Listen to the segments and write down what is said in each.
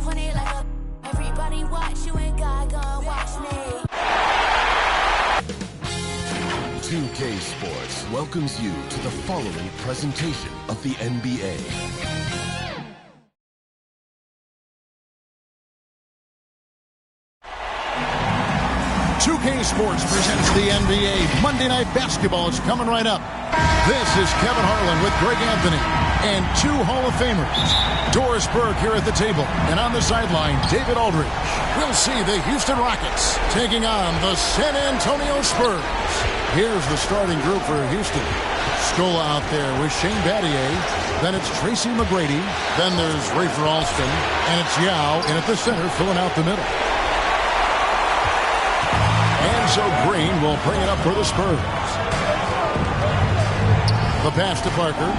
Funny like a everybody watch you and God gon' watch me. 2K Sports welcomes you to the following presentation of the NBA. 2K Sports presents the NBA. Monday Night Basketball is coming right up. This is Kevin Harlan with Greg Anthony and two Hall of Famers. Doris Burke here at the table, and on the sideline, David Aldridge. We'll see the Houston Rockets taking on the San Antonio Spurs. Here's the starting group for Houston. Scola out there with Shane Battier. Then it's Tracy McGrady. Then there's Rafer Alston. And it's Yao in at the center, filling out the middle. And so Green will bring it up for the Spurs. The pass to Parker.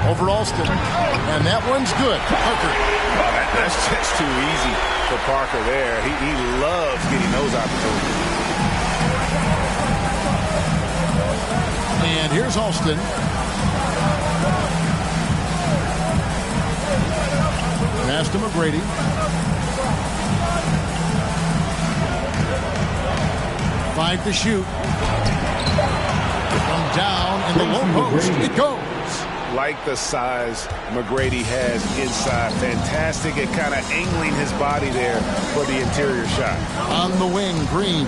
Over Alston. And that one's good. Parker. Oh, that's just too easy for Parker there. He loves getting those opportunities. And here's Alston. Pass to McGrady. Five to shoot. From down in the low post. It goes. Like the size McGrady has inside. Fantastic at kind of angling his body there for the interior shot. On the wing, Green.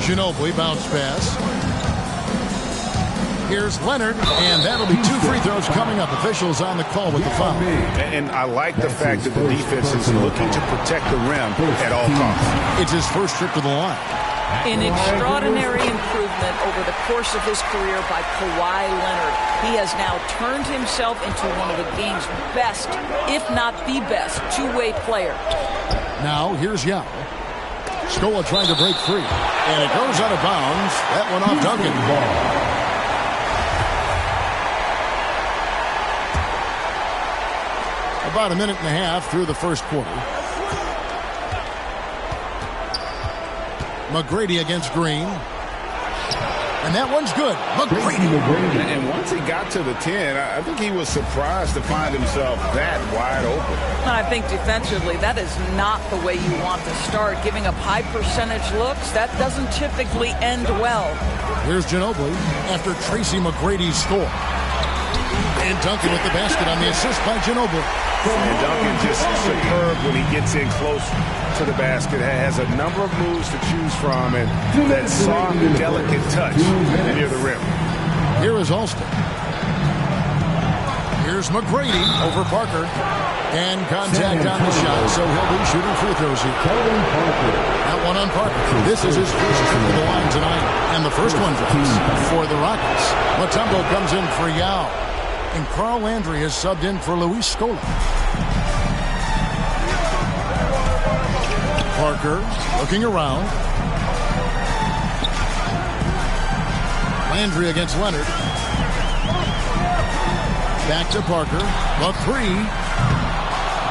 Ginobili bounce pass. Here's Leonard, and that'll be two free throws coming up. Officials on the call with the foul. And I like the fact that the defense is looking to protect the rim at all costs. It's his first trip to the line. An extraordinary improvement over the course of his career by Kawhi Leonard. He has now turned himself into one of the game's best, if not the best, two-way player. Now, here's Yao. Scola trying to break free. And it goes out of bounds. That one off Duncan. About a minute and a half through the first quarter. McGrady against Green. And that one's good. McGrady. And once he got to the 10, I think he was surprised to find himself that wide open. I think defensively, that is not the way you want to start. Giving up high percentage looks, that doesn't typically end well. Here's Ginobili after Tracy McGrady's score. And Duncan with the basket on the assist by Ginobili. And Duncan just superb when he gets in close to the basket. Has a number of moves to choose from, and that soft, delicate touch near the rim. Here is Alston. Here's McGrady over Parker. And contact on the shot, so he'll be shooting free throws here. That one on Parker. This is his first trip to the line tonight. And the first one drops for the Rockets. Mutombo comes in for Yao. And Carl Landry has subbed in for Luis Scola. Parker looking around. Landry against Leonard. Back to Parker. The three.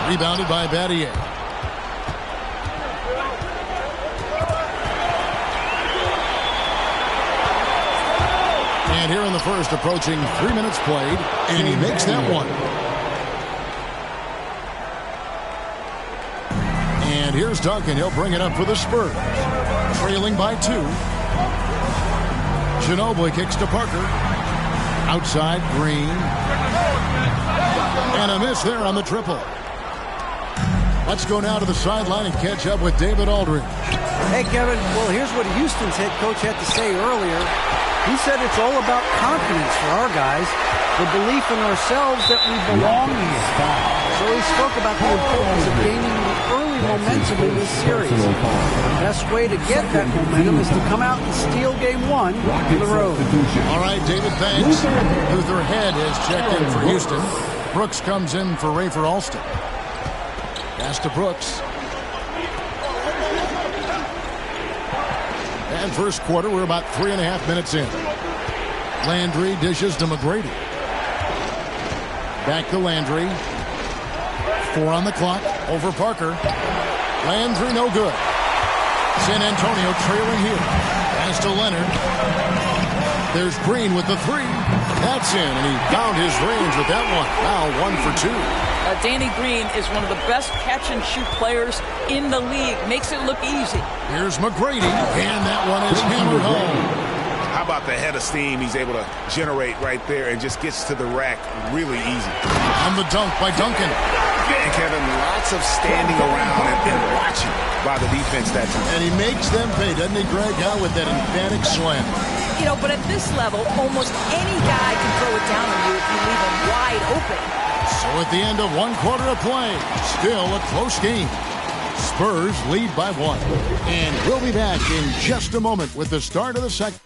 Rebounded by Battier. And here in the first, approaching 3 minutes played, and he makes that one. And here's Duncan. He'll bring it up for the Spurs. Trailing by 2. Ginobili kicks to Parker. Outside, Green. And a miss there on the triple. Let's go now to the sideline and catch up with David Aldridge. Hey, Kevin. Well, here's what Houston's head coach had to say earlier. He said it's all about confidence for our guys, the belief in ourselves that we belong here. So he spoke about the importance of gaining the early momentum in this series. The best way to get that momentum is to come out and steal game 1 on the road. All right, David, thanks. Luther Head has checked in for Houston. Brooks comes in for Rafer Alston. Pass to Brooks. And first quarter, we're about 3.5 minutes in. Landry dishes to McGrady. Back to Landry. 4 on the clock. Over Parker. Landry no good. San Antonio trailing here. Pass to Leonard. There's Green with the 3. That's in, and he found his range with that one. Now 1 for 2. Danny Green is one of the best catch-and-shoot players in the league. Makes it look easy. Here's McGrady, and that one is hammered home. How about the head of steam he's able to generate right there and just gets to the rack really easy. On the dunk by Duncan. And Kevin, lots of standing around and watching by the defense that time. And he makes them pay, doesn't he, Greg? Out with that emphatic slam. You know, but at this level, almost any guy can throw it down on you if you leave him wide open. So at the end of 1 quarter of play, still a close game. Spurs lead by 1. And we'll be back in just a moment with the start of the second.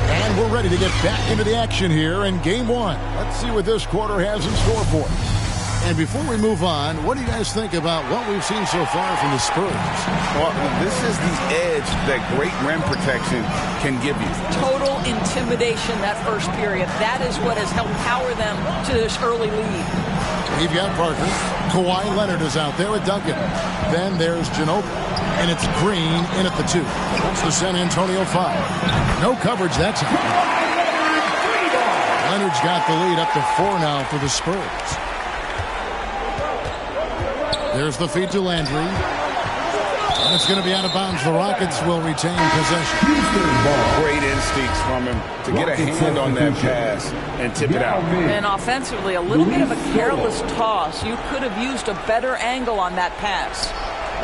And we're ready to get back into the action here in game 1. Let's see what this quarter has in store for us. And before we move on, what do you guys think about what we've seen so far from the Spurs? Well, this is the edge that great rim protection can give you. Total intimidation that first period. That is what has helped power them to this early lead. We've got Parker. Kawhi Leonard is out there with Duncan. Then there's Ginobili. And it's Green in at the 2. It's the San Antonio foul. No coverage that time. Leonard's got the lead up to 4 now for the Spurs. There's the feed to Landry. And it's going to be out of bounds. The Rockets will retain possession. Great instincts from him to get a hand on that pass and tip it out. And offensively, a little bit of a careless toss. You could have used a better angle on that pass.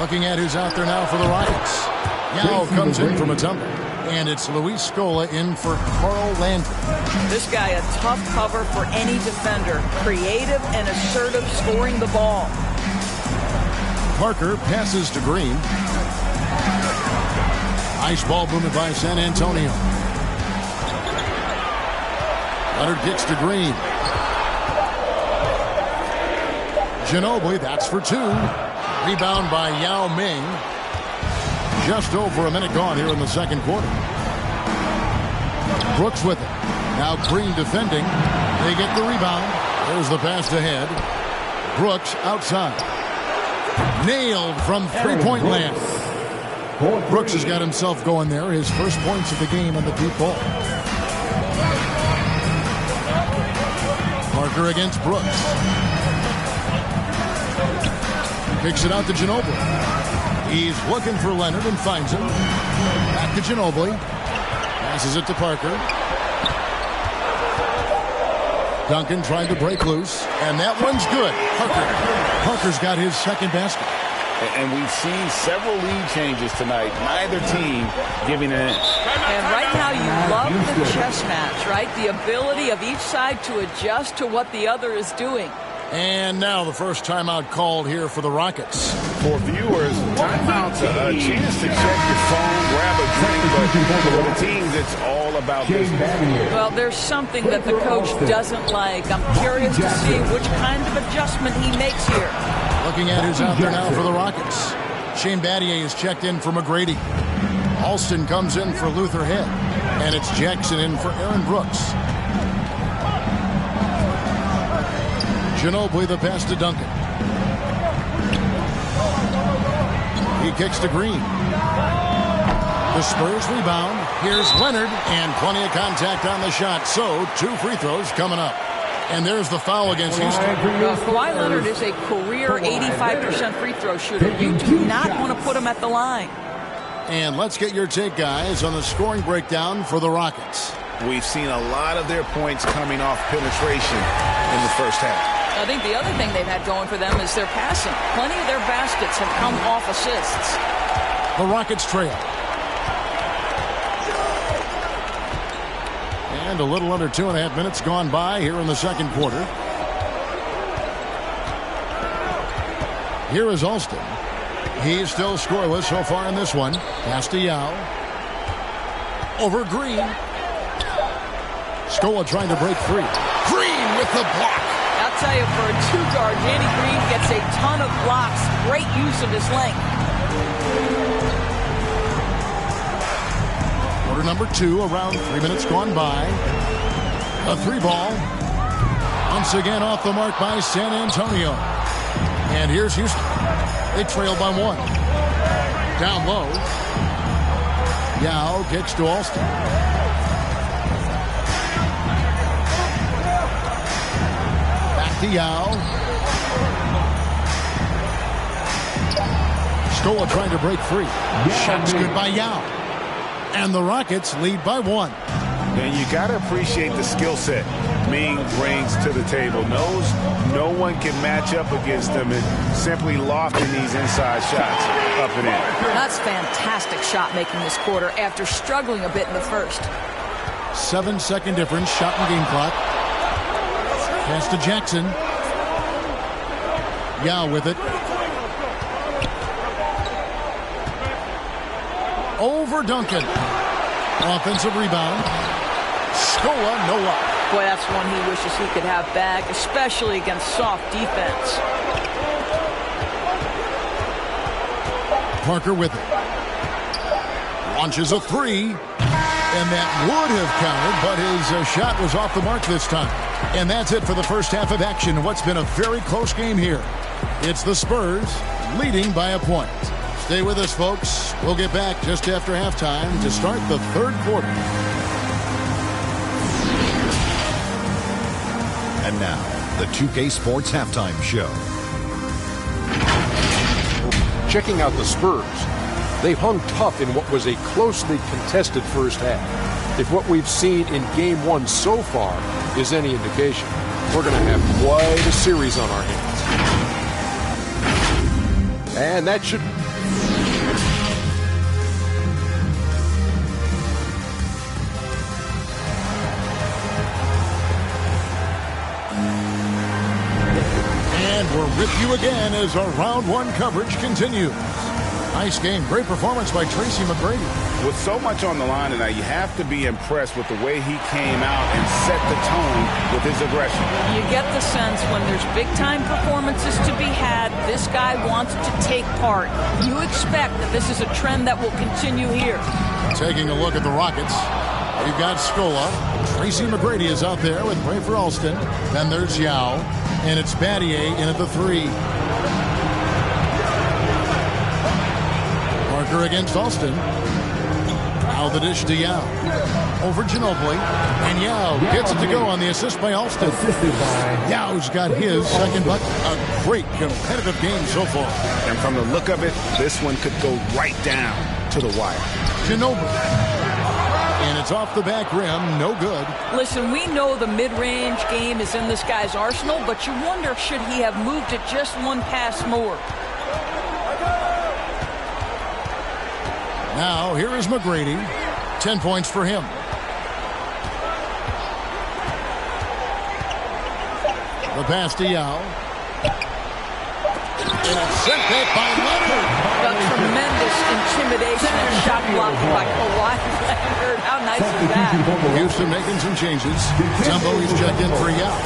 Looking at who's out there now for the Rockets. Yao comes in from a tumble. And it's Luis Scola in for Carl Landry. This guy a tough cover for any defender. Creative and assertive scoring the ball. Parker passes to Green. Nice ball movement by San Antonio. Leonard kicks to Green. Ginobili, that's for 2. Rebound by Yao Ming. Just over a minute gone here in the second quarter. Brooks with it. Now Green defending. They get the rebound. There's the pass ahead. Brooks outside. Nailed from three-point land. Brooks has got himself going there. His first points of the game on the deep ball. Parker against Brooks. Kicks it out to Ginobili. He's looking for Leonard and finds him. Back to Ginobili. Passes it to Parker. Duncan trying to break loose. And that one's good. Parker's got his second basket. And we've seen several lead changes tonight. Neither team giving an inch. And right now you love the chess match, right? The ability of each side to adjust to what the other is doing. And now the first timeout called here for the Rockets. For viewers, timeout's a chance to check your phone, grab a drink, but for the teams, it's all about business. Well, there's something that the coach doesn't like. I'm curious to see which kind of adjustment he makes here. Looking at who's out there now for the Rockets. Shane Battier is checked in for McGrady. Alston comes in for Luther Head. And it's Jackson in for Aaron Brooks. Ginobili the pass to Duncan. He kicks to Green. The Spurs rebound. Here's Leonard, and plenty of contact on the shot. So, 2 free throws coming up. And there's the foul against Houston. Kawhi Leonard is a career 85% free throw shooter. You do not want to put him at the line. And let's get your take, guys, on the scoring breakdown for the Rockets. We've seen a lot of their points coming off penetration in the first half. I think the other thing they've had going for them is their passing. Plenty of their baskets have come off assists. The Rockets trail. And a little under 2.5 minutes gone by here in the second quarter. Here is Alston. He's still scoreless so far in this one. Pass to Yao. Over Green. Scola trying to break free. Green with the block. I'll tell you, for a 2-guard, Danny Green gets a ton of blocks. Great use of his length. Quarter number 2, around 3 minutes gone by. A 3-ball. Once again off the mark by San Antonio. And here's Houston. They trail by 1. Down low. Yao kicks to Alston. Back to Yao. Scola trying to break free. Shot's good by Yao. And the Rockets lead by 1. And you got to appreciate the skill set Ming brings to the table. Knows no one can match up against him and simply lofting these inside shots up and in. That's fantastic shot making this quarter after struggling a bit in the first. 7-second difference, shot and game clock. Pass to Jackson. Yao with it. Over Duncan. Offensive rebound. Scola, no up. Boy, that's one he wishes he could have back, especially against soft defense. Parker with it. Launches a 3. And that would have counted, but his shot was off the mark this time. And that's it for the first half of action. What's been a very close game here. It's the Spurs leading by a point. Stay with us, folks. We'll get back just after halftime to start the third quarter. And now, the 2K Sports Halftime Show. Checking out the Spurs. They've hung tough in what was a closely contested first half. If what we've seen in Game 1 so far is any indication, we're going to have quite a series on our hands. And that should... And we're with you again as our round 1 coverage continues. Nice game. Great performance by Tracy McGrady. With so much on the line tonight, you have to be impressed with the way he came out and set the tone with his aggression. You get the sense when there's big-time performances to be had, this guy wants to take part. You expect that this is a trend that will continue here. Taking a look at the Rockets. We've got Scola. Tracy McGrady is out there with Rafer Alston. Then there's Yao. And it's Battier in at the 3. Parker against Alston. Now the dish to Yao. Over Ginobili. And Yao gets it to go on the assist by Alston. Yao's got his second bucket. A great competitive game so far. And from the look of it, this one could go right down to the wire. Ginobili. And it's off the back rim. No good. Listen, we know the mid-range game is in this guy's arsenal, but you wonder, should he have moved it just one pass more? Now, here is McGrady. 10 points for him. The pass to Yao. And it's sent back by Leonard. A tremendous intimidation and shot blocking by Kawhi Leonard. How nice is that? Houston making some changes. Tumbo is checked in for Yao.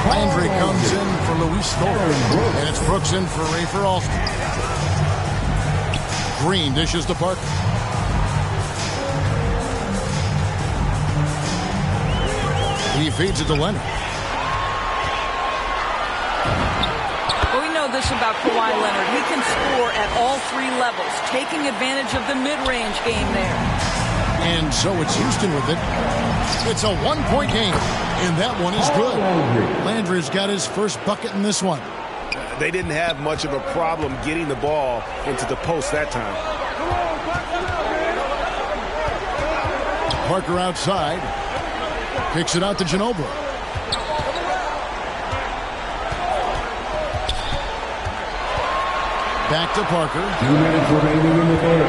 Landry comes in for Luis Thorpe. And it's Brooks in for Rafer Alston. Green dishes to Parker. He feeds it to Leonard. Well, we know this about Kawhi Leonard. He can score at all 3 levels, taking advantage of the mid-range game there. And so it's Houston with it. It's a 1-point game, and that one is good. Landry's got his first bucket in this one. They didn't have much of a problem getting the ball into the post that time. Parker outside. Kicks it out to Ginobili. Back to Parker. 2 minutes remaining in the third.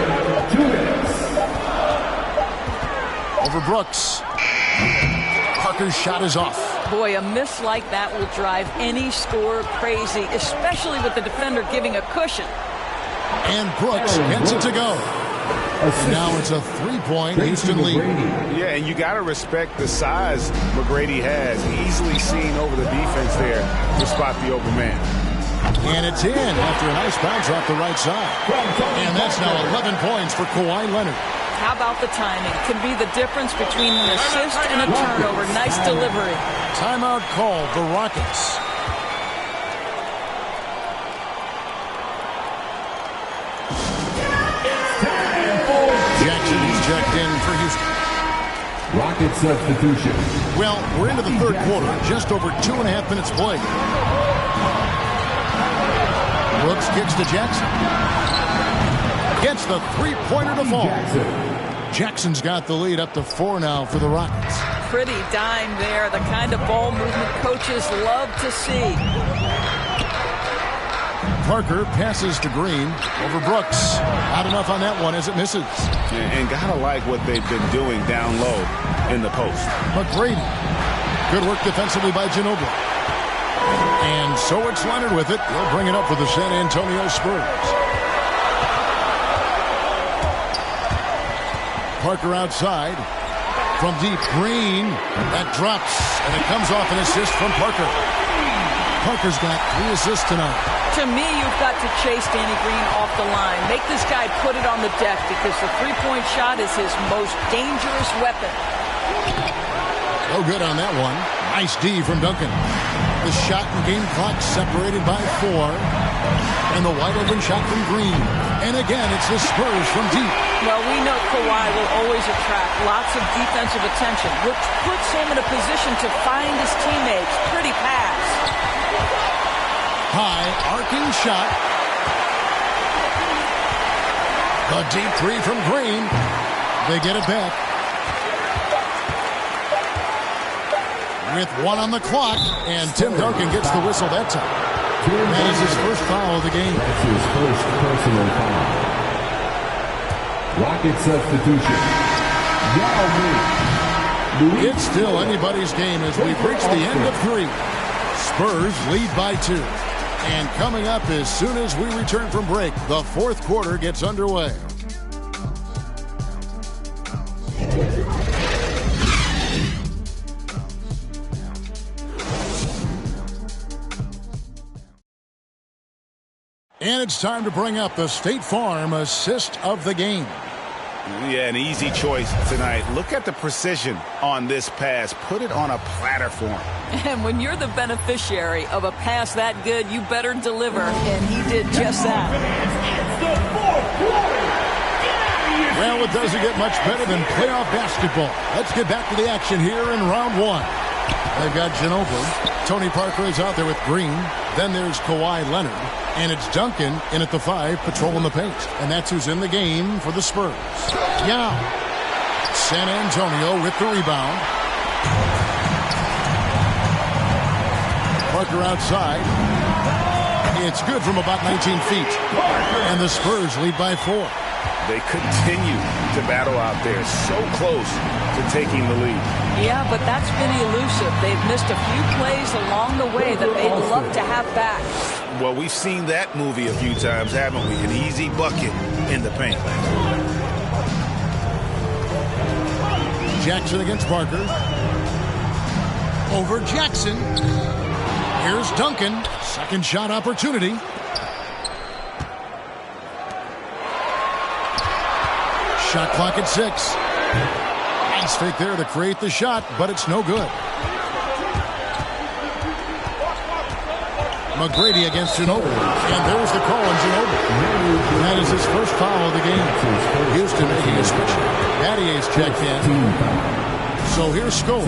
2 minutes. Over Brooks. Parker's shot is off. Boy, a miss like that will drive any scorer crazy, especially with the defender giving a cushion. And Brooks gets it to go. And now it's a 3-point Houston lead. Yeah, and you got to respect the size McGrady has. Easily seen over the defense there to spot the open man. And it's in after a nice bounce off the right side. And that's now 11 points for Kawhi Leonard. How about the timing? Could be the difference between an assist and a turnover. Nice delivery. Timeout called, the Rockets. Jackson is checked in for Houston. Rocket substitution. Well, we're into the third quarter. Just over 2.5 minutes played. Brooks kicks to Jackson. Gets the three-pointer to fall. Jackson's got the lead up to 4 now for the Rockets. Pretty dime there. The kind of ball movement coaches love to see. Parker passes to Green over Brooks. Not enough on that one as it misses. And gotta like what they've been doing down low in the post. McGrady. Good work defensively by Ginobili. And so it's Leonard with it. He'll bring it up for the San Antonio Spurs. Parker outside. From deep, Green. That drops. And it comes off an assist from Parker. Parker's got 3 assists tonight. To me, you've got to chase Danny Green off the line. Make this guy put it on the deck because the three-point shot is his most dangerous weapon. No good on that one. Nice D from Duncan. The shot and game clock separated by 4. And the wide open shot from Green. And again, it's the Spurs from deep. Well, we know Kawhi will always attract lots of defensive attention, which puts him in a position to find his teammates. Pretty pass. High, arcing shot. The deep 3 from Green. They get it back. With 1 on the clock, and Tim Duncan gets the whistle that time. That is his first foul of the game. That's his first personal foul. Rocket substitution. Yao Ming. It's still anybody's game as we've reached the end of 3. Spurs lead by 2. And coming up as soon as we return from break, the fourth quarter gets underway. And it's time to bring up the State Farm assist of the game. Yeah, an easy choice tonight. Look at the precision on this pass. Put it on a platter for him. And when you're the beneficiary of a pass that good, you better deliver. And he did just that. Well, it doesn't get much better than playoff basketball. Let's get back to the action here in round 1. They've got Ginobili. Tony Parker is out there with Green. Then there's Kawhi Leonard. And it's Duncan in at the 5, patrolling the paint. And that's who's in the game for the Spurs. Yao. San Antonio with the rebound. Parker outside. It's good from about 19 feet. And the Spurs lead by 4. They continue to battle out there, so close to taking the lead. Yeah, but that's been elusive. They've missed a few plays along the way that they'd love to have back. Well, we've seen that movie a few times, haven't we? An easy bucket in the paint. Jackson against Parker. Over Jackson. Here's Duncan. Second shot opportunity. Shot clock at 6. Nice fake there to create the shot, but it's no good. McGrady against Ginobili. And there's the call on Ginobili. That is his first foul of the game. Houston making a switch. Battier's checked in. So here's Scope.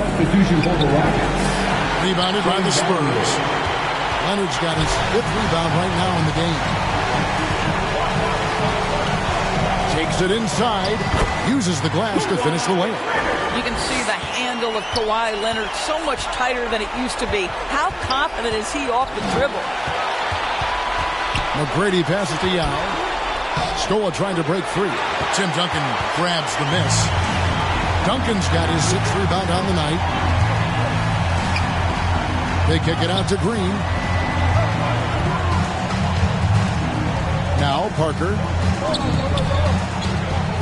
Rebounded by the Spurs. Leonard's got his 5th rebound right now in the game. Takes it inside. Uses the glass to finish the layup. You can see the handle of Kawhi Leonard so much tighter than it used to be. How confident is he off the dribble? McGrady passes to Yao. Scola trying to break free. Tim Duncan grabs the miss. Duncan's got his 6th rebound on the night. They kick it out to Green. Now Parker.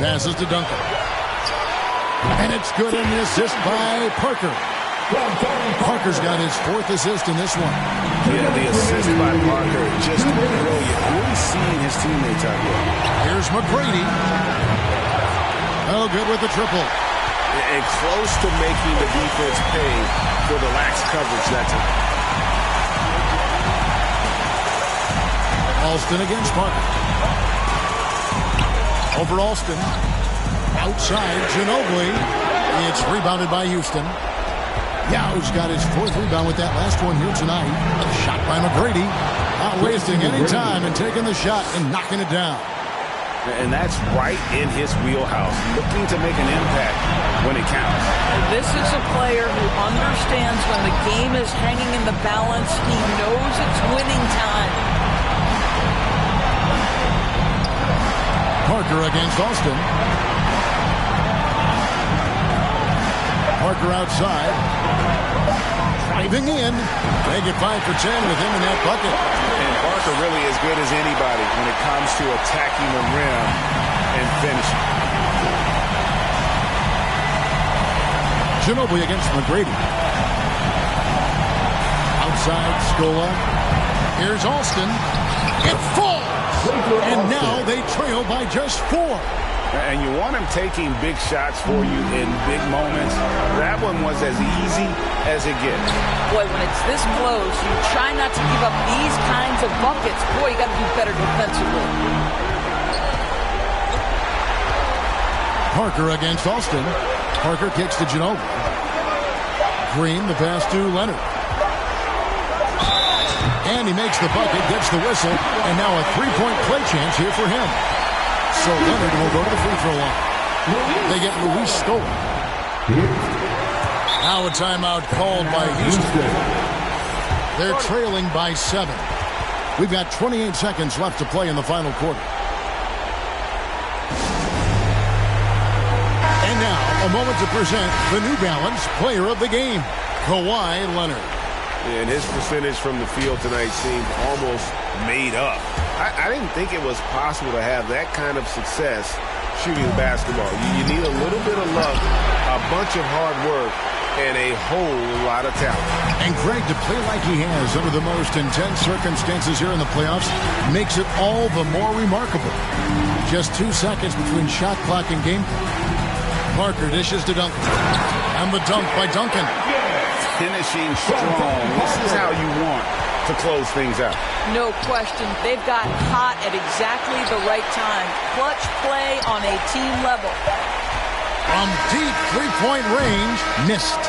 Passes to Duncan. And it's good in the assist by Parker. Parker's got his 4th assist in this one. Yeah, the assist by Parker, just brilliant. Really seeing his teammates out here. Here's McGrady. Oh, good with the triple. And close to making the defense pay for the lax coverage that time. Alston against Parker. Over Alston. Outside, Ginobili. It's rebounded by Houston. Yow's got his 4th rebound with that last one here tonight. Shot by McGrady. Not wasting any time and taking the shot and knocking it down. And that's right in his wheelhouse, looking to make an impact when it counts. This is a player who understands when the game is hanging in the balance. He knows it's winning time. Parker against Austin. Parker outside. Driving in. They get 5 for 10 with him in that bucket. And Parker really as good as anybody when it comes to attacking the rim and finishing. Ginobili against McGrady. Outside, Scola. Here's Austin. It falls! And now they trail by just 4. And you want him taking big shots for you in big moments. That one was as easy as it gets. Boy, when it's this close, you try not to give up these kinds of buckets. Boy, you got to do better defensively. Parker against Austin. Parker kicks to Ginobili. Green, the pass to Leonard. And he makes the bucket, gets the whistle, and now a 3-point play chance here for him. So Leonard will go to the free throw line. They get Luis Scola. Now a timeout called by Houston. They're trailing by 7. We've got 28 seconds left to play in the final quarter. And now a moment to present the New Balance Player of the Game, Kawhi Leonard. And his percentage from the field tonight seemed almost made up. I didn't think it was possible to have that kind of success shooting basketball. You need a little bit of luck, a bunch of hard work, and a whole lot of talent. And Greg, to play like he has under the most intense circumstances here in the playoffs makes it all the more remarkable. Just 2 seconds between shot clock and game clock. Parker dishes to Duncan. And the dunk by Duncan. Finishing strong. This is how you want to close things out. No question. They've got hot at exactly the right time. Clutch play on a team level. From deep 3-point range, missed.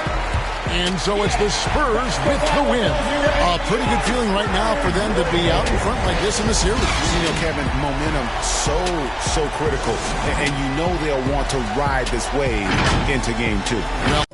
And so it's the Spurs with the win. A pretty good feeling right now for them to be out in front like this in the series. You know, Kevin, momentum so critical. And you know they'll want to ride this wave into game 2. Well,